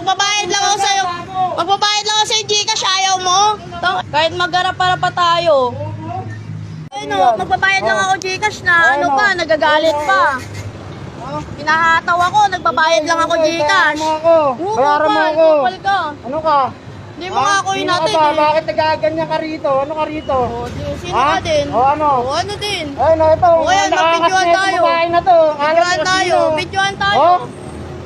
magbabayad lang ako sa'yo. Magbabayad lang ako sa'yo, Gcash, ayaw mo? Kahit magharap-harap pa tayo. Ayun o, magbabayad lang ako Gcash na, ano pa, nagagalit pa. Pinahataw ako, nagbabayad lang ako Gcash. Bayaran mo ako. Kupal ka. Ano ka? Hindi mo nga ako hinatid ba? eh. Bakit nagaganyan ka rito? Ano ka rito? Sino ka din? Ano? Ano din? Ay, na ito. O yan, Nakakasnet tayo. babae na to. Videoan tayo, videoan tayo.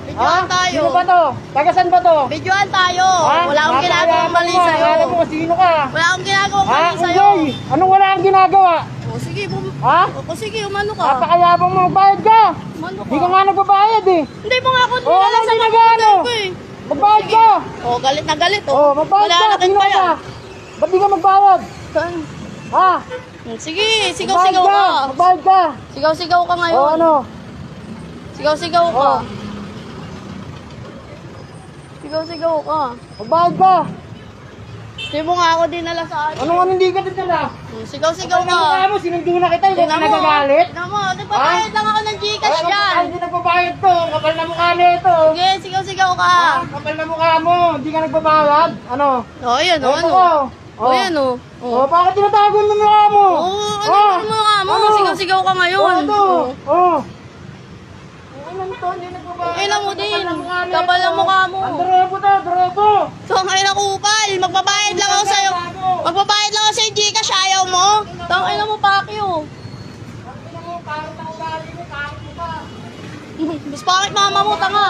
Videoan tayo. Sino ba to? Tagasan ba to? Videoan tayo. Wala akong ginagawang mali sa'yo. Alam mo sino ka? Wala akong ginagawang mali sa'yo. Uy! Anong wala kang ginagawa? O sige, sige, umano ka. Napakayabang mo, magbayad ka. Umano ka. Hindi ka nga nagbabayad eh. Hindi mo nga ako O, ano sa ginagano? ko eh. Magbayad ka. O, galit na galit O, magbayad ka. Malalaking Sino pa ka? yan. Ba't di ka magbayad? Saan? Ha? Sige, sigaw-sigaw ka. Magbayad ka. Sigaw-sigaw ka ngayon. O, ano? Sigaw-sigaw ka. O. Sigaw-sigaw ka. Magbayad ka. Hindi mo nga ako dinala sa akin. Ano nga hindi ka dinala? Sigaw-sigaw ka. Ano mo, sinundo na kita. Hindi ka Tingnan mo. nagagalit. Tingnan mo, nagbabayad lang ako ng Gcash Ay, yan. hindi nagbabayad to. Kapal na mukha nito. Sige, sigaw-sigaw ka. Kapal na mukha mo. Hindi ka nagbabayad. Ano? O, yan o, ano. O, yan o. O, bakit tinatago mo mukha mo? Oo, ano mo nga mo? Sigaw-sigaw ka ngayon. Oo. Kailan mo din. Kapal ang mukha mo. Ang drobo to, drobo. So, ang ina kupal. Magbabayad lang ako sa'yo. Magbabayad lang ako sa'yo, Gcash. Ayaw mo? Tangina mo, Pakyo. Mas pangit mama mo, tanga.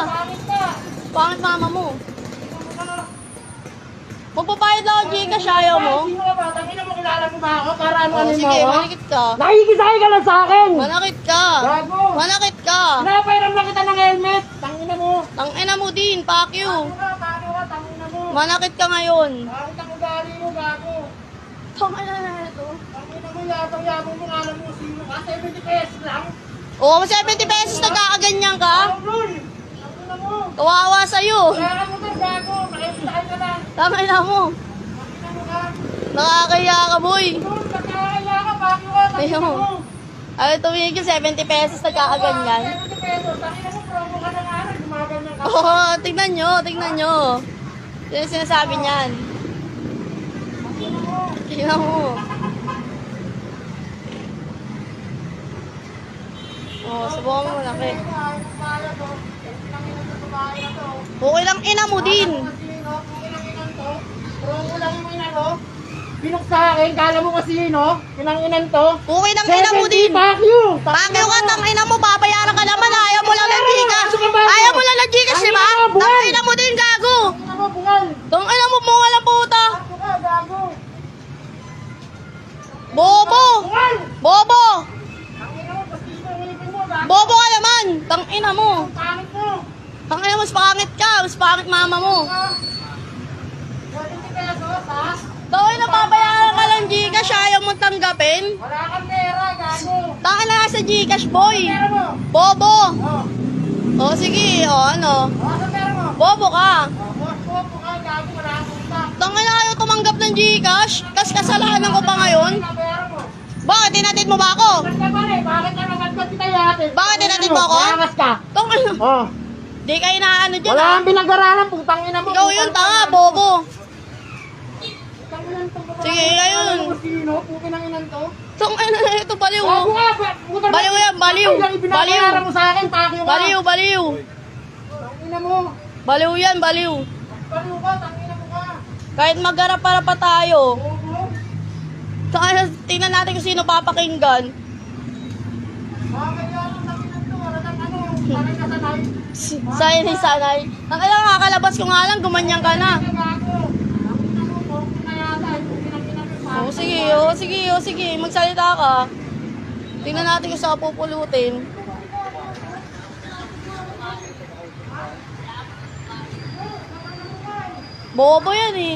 Pangit mama mo. Magbabayad lang ako, Gcash. Ayaw mo? Sino ka ba? Tangina mo, kilala mo ba ako? Para ano Oh, mo sige, ako? manakit ka. Nakikisakay ka lang sa akin. Manakit ka. Gago. Manakit ka. Pinapairam lang kita ng helmet. Tangina mo. Tangina mo din, Pakyo. Tangina mo. Manakit ka ngayon. Bakit ang ugali mo, gago? Tangina na ito. Tangina mo, yabang-yabang mo, alam mo sino ka? 70 pesos lang. Oo, 70 pesos nagkakaganyan ka? Tangina mo. Kawawa sa'yo. Kaya mo to, gago. Nakikisakay ka lang. Tangina mo. Tangina mo ka. Nakakaya ka, boy. Doon, nagkakaya ka, bakit ka? Tangina mo. Ay, tumigil 70 pesos nagkakaganyan. 70 pesos. Tangina mo, promo ka na nga. Gumaganyan ka. Oo, tignan nyo, tignan nyo. Yun yung sinasabi niyan. Tignan mo. Oo, subukan mo laki. Okay lang, ina mo din. Pinok sa akin, kala mo kasi yun, no? Pinanginan to. Okay lang, ina mo din. Fuck you! Pakyo ka, tangina mo, babayaran ka naman. Ayaw mo lang ng Gcash. Ayaw mo lang ng Gcash, di ba? Tangina mo din, gago. Tangina mo, bungal! Tangina mo, bunga lang puta. Gago ka, gago! Bobo. Bungal! Bobo. Tangina mo, pastito, ngipin mo, gago! Bobo ka naman. Tangina mo. Pangit mo! Tangina mo, mas pangit ka. Mas pangit mama mo. 70 pesos, ha? Tangina, babayaran ka lang Gcash. Ayaw mo tanggapin. Wala kang pera, gago! Tangina ka sa Gcash, boy. Pera mo! Bobo. Oh, O, sige. O, ano. sa pera mo! Bobo ka. Bobo ka, gago, wala kang utak! Tangina, ayaw tumanggap ng Gcash. Kas kasalanan ko pa ngayon. Pera mo! Bakit tinatid mo ba ako? Ba't ka pa rin? Bakit ka naman ba't kita yatin? Bakit tinatid mo ako? Mayangas ka! Tangina. Oh. Di kayo inaano dyan, Wala ha? kang pinag-aralan, putang ina mo! Ikaw yun, tanga, bobo. Putang ina to, babae. Sige, ayun. Alam mo sino? Pukin ang inan to? Tangina na ito, baliw. Gago Oh. ka! Puta, Baliw yan, baliw. Ay, yung ibinabayaran mo sa akin, pakyo ka! Baliw, baliw. Tang ina mo! Baliw yan, baliw. Baliw ka, tang ina mo ka! Kahit magharap-harap pa tayo. Bobo! Saka tingnan natin kung sino papakinggan. Bakit yan ang tang ina to? Wala kang ano, sanay na sanay. Sanay. Ang kailangan kakalabas ko nga lang, gumanyan ka na. Gago! Tang ina mo, bobo na yata. Pukin ang ina mo, Sige, magsalita ka. Tingnan natin kung saan pupulutin. Bobo yan eh.